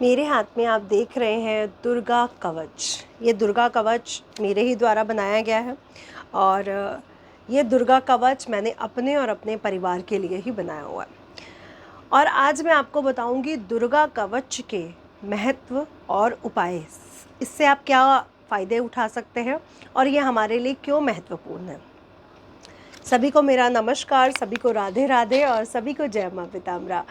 मेरे हाथ में आप देख रहे हैं दुर्गा कवच। ये दुर्गा कवच मेरे ही द्वारा बनाया गया है और ये दुर्गा कवच मैंने अपने और अपने परिवार के लिए ही बनाया हुआ है। और आज मैं आपको बताऊंगी दुर्गा कवच के महत्व और उपाय। इससे आप क्या फ़ायदे उठा सकते हैं और ये हमारे लिए क्यों महत्वपूर्ण है। सभी को मेरा नमस्कार, सभी को राधे राधे और सभी को जय माँ पिताम्बरा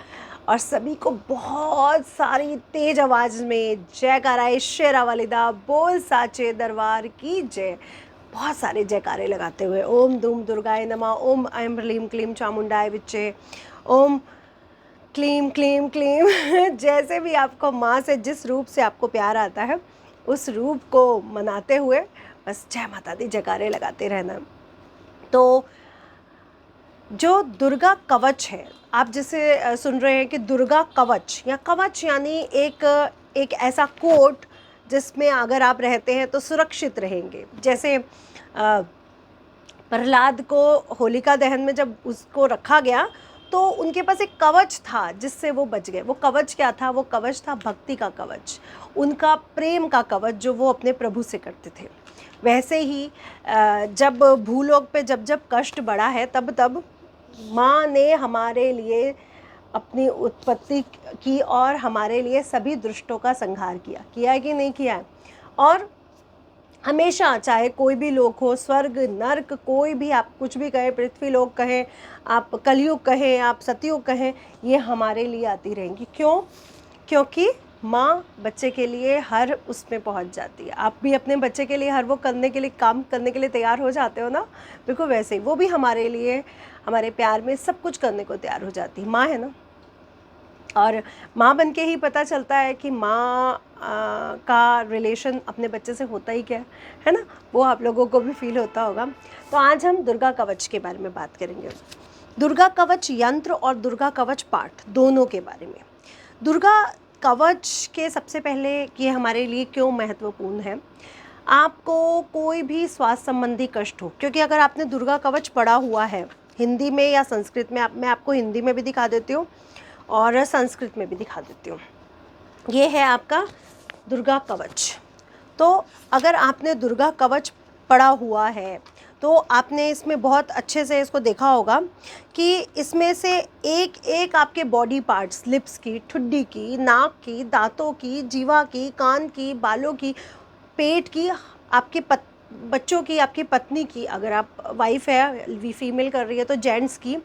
और सभी को बहुत सारी तेज आवाज़ में जयकारा शेरा वालिदा बोल साचे दरबार की जय। बहुत सारे जयकारे लगाते हुए ओम धूम दुर्गाय नमः, ओम ऐं ह्रीं क्लीं चामुंडाय विच्चे, ओम क्लीं क्लीं क्लीं जैसे भी आपको माँ से जिस रूप से आपको प्यार आता है उस रूप को मनाते हुए बस जय माता दी जयकारे लगाते रहना। तो जो दुर्गा कवच है, आप जिसे सुन रहे हैं कि दुर्गा कवच या कवच यानी एक ऐसा कोट जिसमें अगर आप रहते हैं तो सुरक्षित रहेंगे। जैसे प्रहलाद को होलिका दहन में जब उसको रखा गया तो उनके पास एक कवच था जिससे वो बच गए। वो कवच क्या था? वो कवच था भक्ति का कवच, उनका प्रेम का कवच जो वो अपने प्रभु से करते थे। वैसे ही जब भूलोक पे जब जब कष्ट बढ़ा है तब तब माँ ने हमारे लिए अपनी उत्पत्ति की और हमारे लिए सभी दुष्टों का संहार किया है कि नहीं किया है। और हमेशा चाहे कोई भी लोक हो, स्वर्ग नर्क कोई भी, आप कुछ भी कहें, पृथ्वी लोक कहें, आप कलयुग कहें, आप सतयुग कहें, ये हमारे लिए आती रहेंगी। क्यों? क्योंकि माँ बच्चे के लिए हर उसमें पहुँच जाती है। आप भी अपने बच्चे के लिए हर वो करने के लिए, काम करने के लिए तैयार हो जाते हो ना, बिल्कुल वैसे ही वो भी हमारे लिए, हमारे प्यार में सब कुछ करने को तैयार हो जाती है। माँ है ना, और माँ बन के ही पता चलता है कि माँ का रिलेशन अपने बच्चे से होता ही क्या है ना, वो आप लोगों को भी फील होता होगा। तो आज हम दुर्गा कवच के बारे में बात करेंगे। दुर्गा कवच यंत्र और दुर्गा कवच पाठ दोनों के बारे में। दुर्गा कवच के सबसे पहले कि हमारे लिए क्यों महत्वपूर्ण है। आपको कोई भी स्वास्थ्य संबंधी कष्ट हो, क्योंकि अगर आपने दुर्गा कवच पढ़ा हुआ है हिंदी में या संस्कृत में, मैं आपको हिंदी में भी दिखा देती हूँ और संस्कृत में भी दिखा देती हूँ। ये है आपका दुर्गा कवच। तो अगर आपने दुर्गा कवच पढ़ा हुआ है तो आपने इसमें बहुत अच्छे से इसको देखा होगा कि इसमें से एक एक आपके बॉडी पार्ट्स, लिप्स की, ठुड्डी की, नाक की, दांतों की, जीवा की, कान की, बालों की, पेट की, आपके बच्चों की, आपकी पत्नी की, अगर आप वाइफ है, फीमेल कर रही है तो जेंट्स की,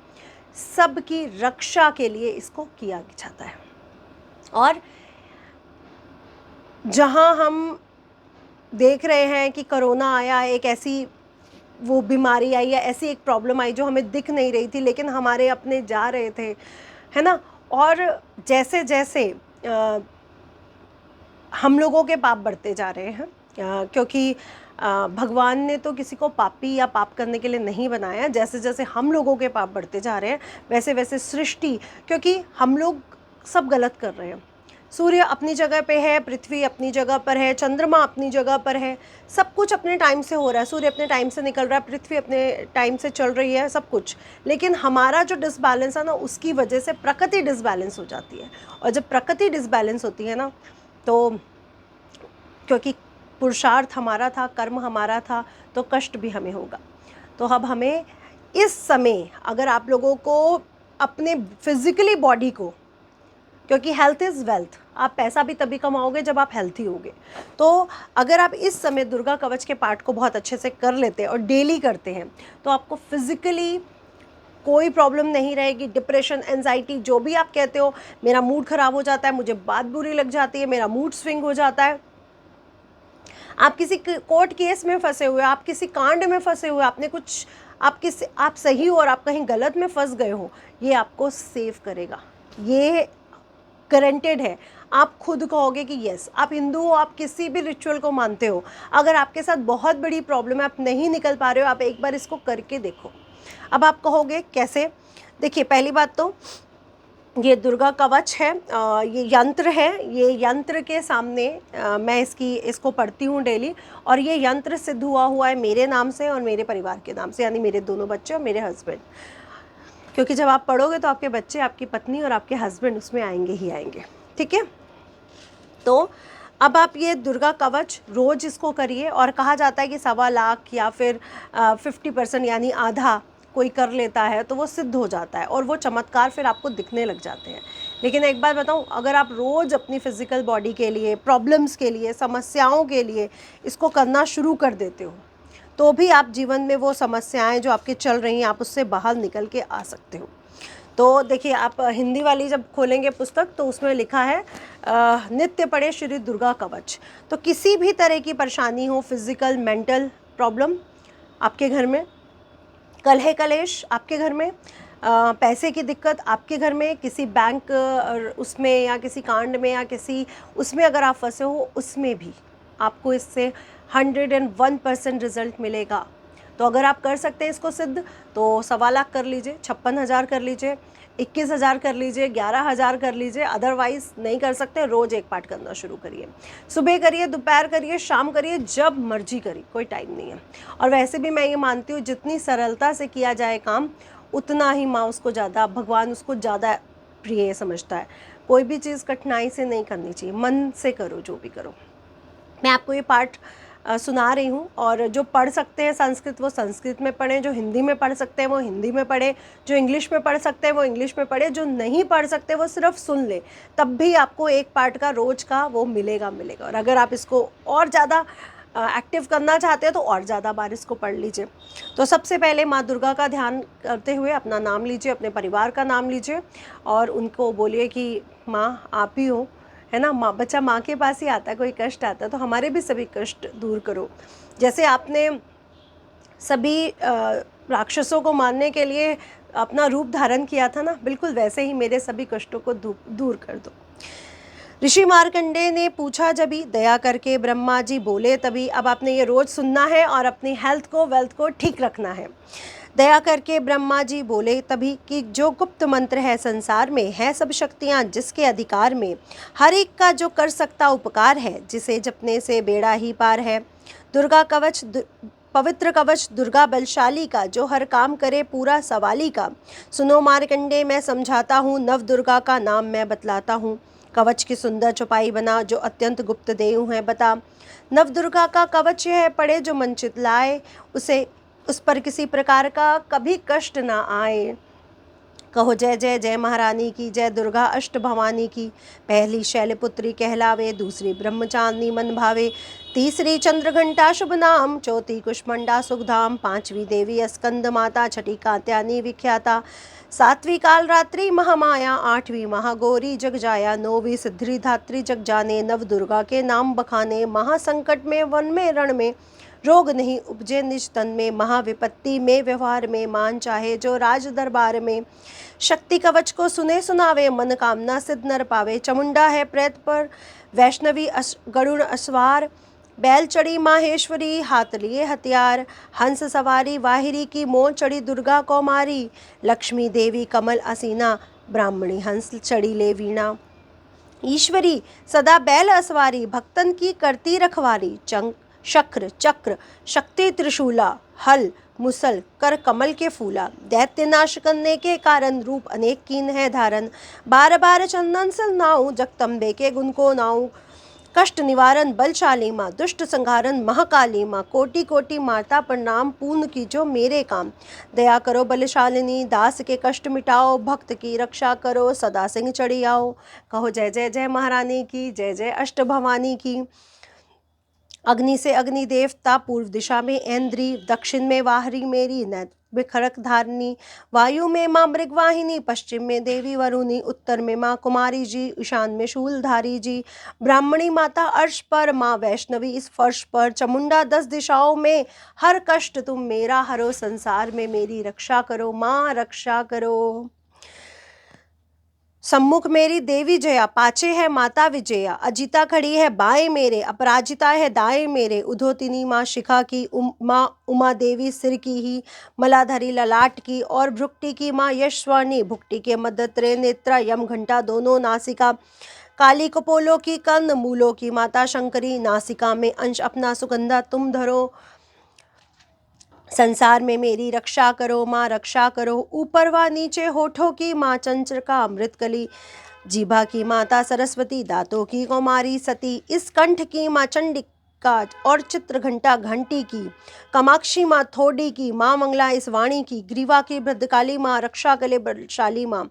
सब की रक्षा के लिए इसको किया जाता है। और जहाँ हम देख रहे हैं कि कोरोना आया, एक ऐसी वो बीमारी आई या ऐसी एक प्रॉब्लम आई जो हमें दिख नहीं रही थी लेकिन हमारे अपने जा रहे थे, है ना। और जैसे जैसे हम लोगों के पाप बढ़ते जा रहे हैं, क्योंकि भगवान ने तो किसी को पापी या पाप करने के लिए नहीं बनाया। जैसे जैसे हम लोगों के पाप बढ़ते जा रहे हैं वैसे वैसे सृष्टि, क्योंकि हम लोग सब गलत कर रहे हैं। सूर्य अपनी जगह पे है, पृथ्वी अपनी जगह पर है, चंद्रमा अपनी जगह पर है, सब कुछ अपने टाइम से हो रहा है। सूर्य अपने टाइम से निकल रहा है, पृथ्वी अपने टाइम से चल रही है, सब कुछ। लेकिन हमारा जो डिसबैलेंस है ना, उसकी वजह से प्रकृति डिसबैलेंस हो जाती है। और जब प्रकृति डिसबैलेंस होती है ना, तो क्योंकि पुरुषार्थ हमारा था, कर्म हमारा था, तो कष्ट भी हमें होगा। तो अब हमें इस समय, अगर आप लोगों को अपने फिजिकली बॉडी को, क्योंकि हेल्थ इज़ वेल्थ, आप पैसा भी तभी कमाओगे जब आप हेल्थी होगे। तो अगर आप इस समय दुर्गा कवच के पाठ को बहुत अच्छे से कर लेते हैं और डेली करते हैं तो आपको फिजिकली कोई प्रॉब्लम नहीं रहेगी। डिप्रेशन, एंजाइटी, जो भी आप कहते हो, मेरा मूड ख़राब हो जाता है, मुझे बात बुरी लग जाती है, मेरा मूड स्विंग हो जाता है, आप किसी कोर्ट केस में फंसे हुए, आप किसी कांड में फंसे हुए, आपने कुछ, आप सही हो और आप कहीं गलत में फंस गए हो, ये आपको सेव करेगा। ये गारंटेड है। आप खुद कहोगे कि यस, आप हिंदू हो, आप किसी भी रिचुअल को मानते हो, अगर आपके साथ बहुत बड़ी प्रॉब्लम है, आप नहीं निकल पा रहे हो, आप एक बार इसको करके देखो। अब आप कहोगे कैसे? देखिए, पहली बात तो ये दुर्गा कवच है, ये यंत्र है। ये यंत्र के सामने मैं इसको पढ़ती हूँ डेली, और ये यंत्र सिद्ध हुआ है मेरे नाम से और मेरे परिवार के नाम से, यानी मेरे दोनों बच्चे और मेरे हस्बैंड। क्योंकि जब आप पढ़ोगे तो आपके बच्चे, आपकी पत्नी और आपके हस्बैंड उसमें आएंगे ही आएंगे, ठीक है। तो अब आप ये दुर्गा कवच रोज़ इसको करिए, और कहा जाता है कि 1.25 लाख या फिर 50% यानी आधा कोई कर लेता है तो वो सिद्ध हो जाता है और वो चमत्कार फिर आपको दिखने लग जाते हैं। लेकिन एक बात बताऊँ, अगर आप रोज़ अपनी फिज़िकल बॉडी के लिए, प्रॉब्लम्स के लिए, समस्याओं के लिए इसको करना शुरू कर देते हो, तो भी आप जीवन में वो समस्याएं जो आपके चल रही हैं, आप उससे बाहर निकल के आ सकते हो। तो देखिए, आप हिंदी वाली जब खोलेंगे पुस्तक तो उसमें लिखा है नित्य पढ़े श्री दुर्गा कवच। तो किसी भी तरह की परेशानी हो, फिज़िकल, मेंटल प्रॉब्लम आपके घर में, कलह कलेश आपके घर में, पैसे की दिक्कत आपके घर में, किसी बैंक उसमें या किसी कांड में या किसी उसमें अगर आप फंसे हो, उसमें भी आपको इससे 101% रिजल्ट मिलेगा। तो अगर आप कर सकते हैं इसको सिद्ध, तो 1.25 लाख कर लीजिए, 56,000 कर लीजिए, 21,000 कर लीजिए, 11,000 कर लीजिए। अदरवाइज़ नहीं कर सकते, रोज़ एक पाठ करना शुरू करिए। सुबह करिए, दोपहर करिए, शाम करिए, जब मर्जी करिए, कोई टाइम नहीं है। और वैसे भी मैं ये मानती हूँ, जितनी सरलता से किया जाए काम, उतना ही माँ उसको ज़्यादा, भगवान उसको ज़्यादा प्रिय समझता है। कोई भी चीज़ कठिनाई से नहीं करनी चाहिए, मन से करो जो भी करो। मैं आपको ये पाठ सुना रही हूँ, और जो पढ़ सकते हैं संस्कृत वो संस्कृत में पढ़ें, जो हिंदी में पढ़ सकते हैं वो हिंदी में पढ़ें, जो इंग्लिश में पढ़ सकते हैं वो इंग्लिश में पढ़ें, जो नहीं पढ़ सकते वो सिर्फ सुन लें, तब भी आपको एक पाठ का रोज़ का वो मिलेगा। और अगर आप इसको और ज़्यादा एक्टिव करना चाहते हैं तो और ज़्यादा बार इसको पढ़ लीजिए। तो सबसे पहले माँ दुर्गा का ध्यान करते हुए अपना नाम लीजिए, अपने परिवार का नाम लीजिए, और उनको बोलिए कि माँ आप ही हो, है ना। माँ, बच्चा माँ के पास ही आता है, कोई कष्ट आता है तो हमारे भी सभी कष्ट दूर करो। जैसे आपने सभी राक्षसों को मारने के लिए अपना रूप धारण किया था ना, बिल्कुल वैसे ही मेरे सभी कष्टों को दूर कर दो। ऋषि मार्कंडेय ने पूछा जभी, दया करके ब्रह्मा जी बोले तभी। अब आपने ये रोज सुनना है और अपनी हेल्थ को, वेल्थ को ठीक रखना है। दया करके ब्रह्मा जी बोले तभी कि जो गुप्त मंत्र है संसार में, है सब शक्तियाँ जिसके अधिकार में, हर एक का जो कर सकता उपकार है, जिसे जपने से बेड़ा ही पार है। दुर्गा कवच पवित्र कवच दुर्गा बलशाली का, जो हर काम करे पूरा सवाली का। सुनो मार्कंडेय मैं समझाता हूँ, नव दुर्गा का नाम मैं बतलाता हूँ। कवच की सुंदर चौपाई बना, जो अत्यंत गुप्त देव है बता। नव दुर्गा का कवच यह पड़े, जो मन चित लाए, उसे उस पर किसी प्रकार का कभी कष्ट ना आए। कहो जय जय जय महारानी की, जय दुर्गा अष्ट भवानी की। पहली शैलपुत्री कहलावे, दूसरी ब्रह्मचांदनी मन भावे, तीसरी चंद्रघंटा शुभ नाम, चौथी कुष्मंडा सुखधाम, पांचवी देवी स्कंद माता, छठी कात्यायनी विख्याता, सातवीं काल रात्रि महामाया, आठवीं महागौरी जग जाया, नौवीं सिद्धि धात्री जग जाने। नव दुर्गा के नाम बखाने, महासंकट में वन में रण में, रोग नहीं उपजे निज तन में, महाविपत्ति में व्यवहार में, मान चाहे जो राज दरबार में। शक्ति कवच को सुने सुनावे, मन कामना सिद्ध नर पावे। चमुंडा है प्रेत पर, वैष्णवी गरुड़ अस्वार, बैल चढ़ी माहेश्वरी, हाथ लिए हथियार, हंस सवारी वाहिरी की, मोह चढ़ी दुर्गा कौमारी। लक्ष्मी देवी कमल असीना, ब्राह्मणी हंस चढ़ी ले वीणा। ईश्वरी सदा बैल असवारी, भक्तन की करती रखवारी। शक्र चक्र शक्ति त्रिशूला, हल मुसल कर कमल के फूला। दैत्य नाश करने के कारण, रूप अनेक कीन है धारण। बार बार चंदन सल नाऊ, जगदम्बे के गुण को नाऊ। कष्ट निवारण बलशाली माँ, दुष्ट संहारण महाकाली माँ। कोटि कोटि माता प्रणाम, पूर्ण कीजो मेरे काम। दया करो बलशालिनी, दास के कष्ट मिटाओ, भक्त की रक्षा करो, सदा सिंह चढ़ी आओ। कहो जय जय जय महारानी की, जय जय अष्ट भवानी की। अग्नि से अग्नि देवता, पूर्व दिशा में ऐन्द्री, दक्षिण में वाहरी मेरी, बिखरक धारनी। वायु में माँ मृगवाहिनी, पश्चिम में देवी वरुणी, उत्तर में माँ कुमारी जी, ईशान में शूलधारी जी। ब्राह्मणी माता अर्श पर, माँ वैष्णवी इस फर्श पर। चमुंडा 10 दिशाओं में, हर कष्ट तुम मेरा हरो, संसार में मेरी रक्षा करो माँ, रक्षा करो। सम्मुख मेरी देवी जया, पाछे है माता विजया। अजिता खड़ी है बाएं मेरे, अपराजिता है दाएं मेरे। उधोतिनी माँ शिखा की, माँ उमा देवी सिर की ही, मलाधरी ललाट की, और भुक्ति की माँ यशस्वानी। भुक्ति के मध्य त्रिनेत्रा, यम घंटा दोनों नासिका। काली कपोलों की कंद, मूलों की माता शंकरी। नासिका में अंश अपना सुगंधा तुम धरो, संसार में मेरी रक्षा करो माँ, रक्षा करो। ऊपर व नीचे होठों की माँ, चंचल का अमृत कली। जीभा की माता सरस्वती, दांतों की कौमारी सती, इस कंठ की माँ चंडिका और चित्र घंटा घंटी की, कामाक्षी माँ थोड़ी की, माँ मंगला इस वाणी की, ग्रीवा की भद्रकाली माँ, रक्षा करे बलशाली माँ,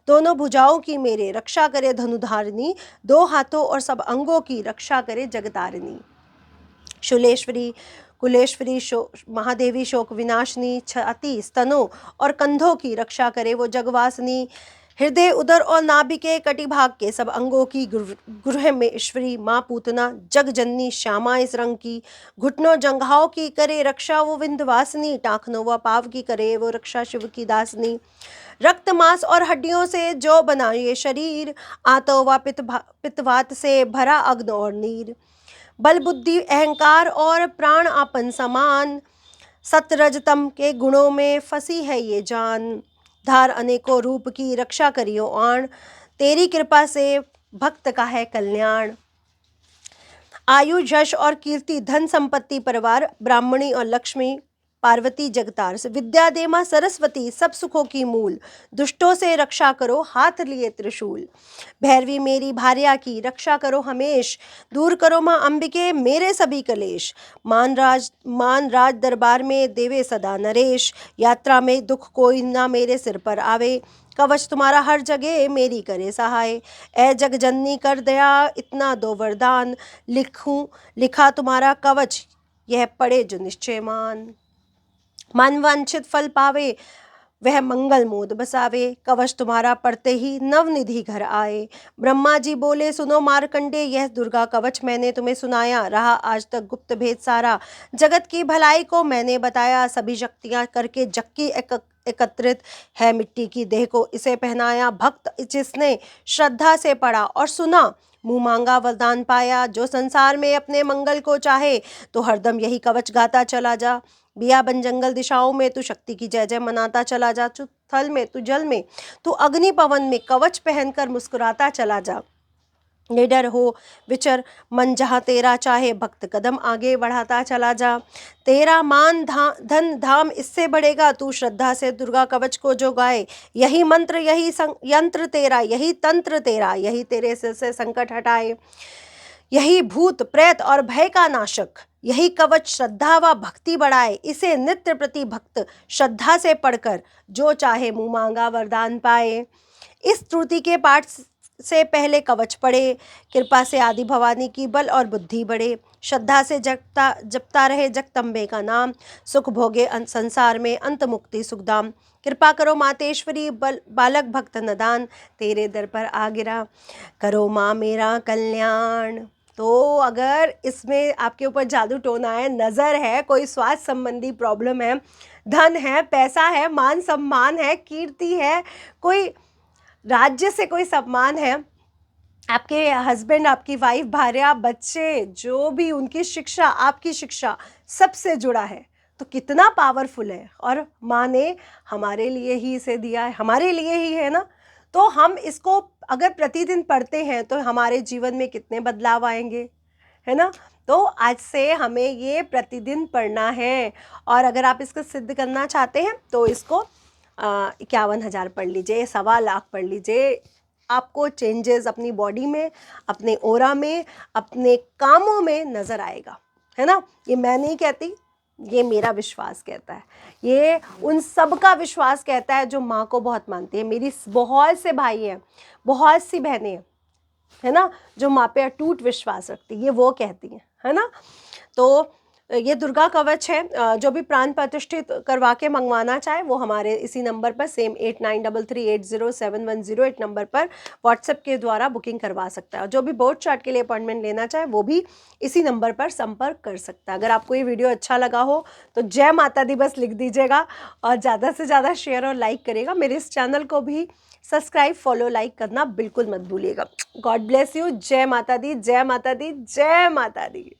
दोनों भुजाओं की मेरे, रक्षा करे धनुधारिणी, दो हाथों और सब अंगों की, रक्षा करे जगतारिणी। शूलेश्वरी, कुलेश्वरी, महादेवी, शोक विनाशिनी, छाती, स्तनों और कंधों की रक्षा करे वो जगवासिनी, हृदय, उदर और नाभि के कटिभाग के सब अंगों की, गृह में ईश्वरी, माँ पूतना, जग जननी, श्यामा इस रंग की, घुटनों जंघाओं की करे रक्षा वो विंध्यवासिनी, टाखनों व पाव की करे वो रक्षा शिव की दासनी, रक्त मांस और हड्डियों से जो बना ये शरीर, आतो व पित्तवात से भरा अग्न और नीर, बल बुद्धि अहंकार और प्राण आपन समान, सतरजतम के गुणों में फंसी है ये जान, धार अनेकों रूप की रक्षा करियो आण, तेरी कृपा से भक्त का है कल्याण। आयु, यश और कीर्ति, धन संपत्ति, परिवार, ब्राह्मणी और लक्ष्मी, पार्वती जगतार से, विद्या दे मां सरस्वती, सब सुखों की मूल, दुष्टों से रक्षा करो हाथ लिए त्रिशूल, भैरवी मेरी भार्या की रक्षा करो हमेश, दूर करो मां अंबिके मेरे सभी कलेश, मान राज दरबार में देवे सदा नरेश, यात्रा में दुख कोई ना मेरे सिर पर आवे, कवच तुम्हारा हर जगह मेरी करे सहाय, ए जग जननी कर दया इतना दो वरदान, लिखा तुम्हारा कवच यह पढ़े जो निश्चय मन वांछित फल पावे वह मंगल मोद बसावे, कवच तुम्हारा पढ़ते ही नवनिधि घर आए, ब्रह्मा जी बोले सुनो मार्कंडे यह दुर्गा कवच मैंने तुम्हें सुनाया, रहा आज तक गुप्त भेद सारा, जगत की भलाई को मैंने बताया, सभी शक्तियां करके जक्की एकत्रित है मिट्टी की देह को इसे पहनाया, भक्त जिसने श्रद्धा से पढ़ा और सुना मुंह मांगा वरदान पाया, जो संसार में अपने मंगल को चाहे तो हरदम यही कवच गाता चला जा, बिया बन जंगल दिशाओं में तू शक्ति की जय जय मनाता चला जा, तू थल में तू जल में तू अग्नि पवन में कवच पहनकर मुस्कुराता चला जा, निडर हो विचर मन जहाँ तेरा चाहे भक्त कदम आगे बढ़ाता चला जा, तेरा मान धन धाम इससे बढ़ेगा तू श्रद्धा से दुर्गा कवच को जो गाए, यही मंत्र यही यंत्र तेरा यही तंत्र तेरा, यही तेरे सिर से संकट हटाए, यही भूत प्रेत और भय का नाशक, यही कवच श्रद्धा व भक्ति बढ़ाए, इसे नित्य प्रति भक्त श्रद्धा से पढ़कर जो चाहे मुँह मांगा वरदान पाए। इस स्तुति के पाठ से पहले कवच पढ़े, कृपा से आदि भवानी की बल और बुद्धि बढ़े, श्रद्धा से जपता रहे जगदम्बे का नाम, सुख भोगे संसार में अंत मुक्ति सुखधाम, कृपा करो मातेश्वरी बालक भक्त नदान, तेरे दर पर आ गिरा करो माँ मेरा कल्याण। तो अगर इसमें आपके ऊपर जादू टोना है, नज़र है, कोई स्वास्थ्य संबंधी प्रॉब्लम है, धन है, पैसा है, मान सम्मान है, कीर्ति है, कोई राज्य से कोई सम्मान है, आपके हस्बैंड, आपकी वाइफ, भार्या, बच्चे, जो भी उनकी शिक्षा, आपकी शिक्षा, सबसे जुड़ा है तो कितना पावरफुल है, और माँ ने हमारे लिए ही इसे दिया है, हमारे लिए ही है ना। तो हम इसको अगर प्रतिदिन पढ़ते हैं तो हमारे जीवन में कितने बदलाव आएंगे, है ना। तो आज से हमें ये प्रतिदिन पढ़ना है, और अगर आप इसको सिद्ध करना चाहते हैं तो इसको 51,000 पढ़ लीजिए, 1.25 पढ़ लीजिए, आपको चेंजेस अपनी बॉडी में, अपने ओरा में, अपने कामों में नज़र आएगा, है ना। ये मैं नहीं कहती, ये मेरा विश्वास कहता है, ये उन सब का विश्वास कहता है जो माँ को बहुत मानती है। मेरी बहुत से भाई हैं, बहुत सी बहनें हैं, है ना, जो माँ पे अटूट विश्वास रखती है, ये वो कहती हैं, है ना। तो ये दुर्गा कवच है, जो भी प्राण प्रतिष्ठित करवा के मंगवाना चाहे वो हमारे इसी नंबर पर, सेम 8933807108 नंबर पर व्हाट्सएप के द्वारा बुकिंग करवा सकता है, और जो भी बोर्ड चार्ट के लिए अपॉइंटमेंट लेना चाहे वो भी इसी नंबर पर संपर्क कर सकता है। अगर आपको ये वीडियो अच्छा लगा हो तो जय माता दी बस लिख दीजिएगा, और ज़्यादा से ज़्यादा शेयर और लाइक करिएगा। मेरे इस चैनल को भी सब्सक्राइब, फॉलो, लाइक करना बिल्कुल मत भूलिएगा। God bless you. जय माता दी, जय माता दी, जय माता दी।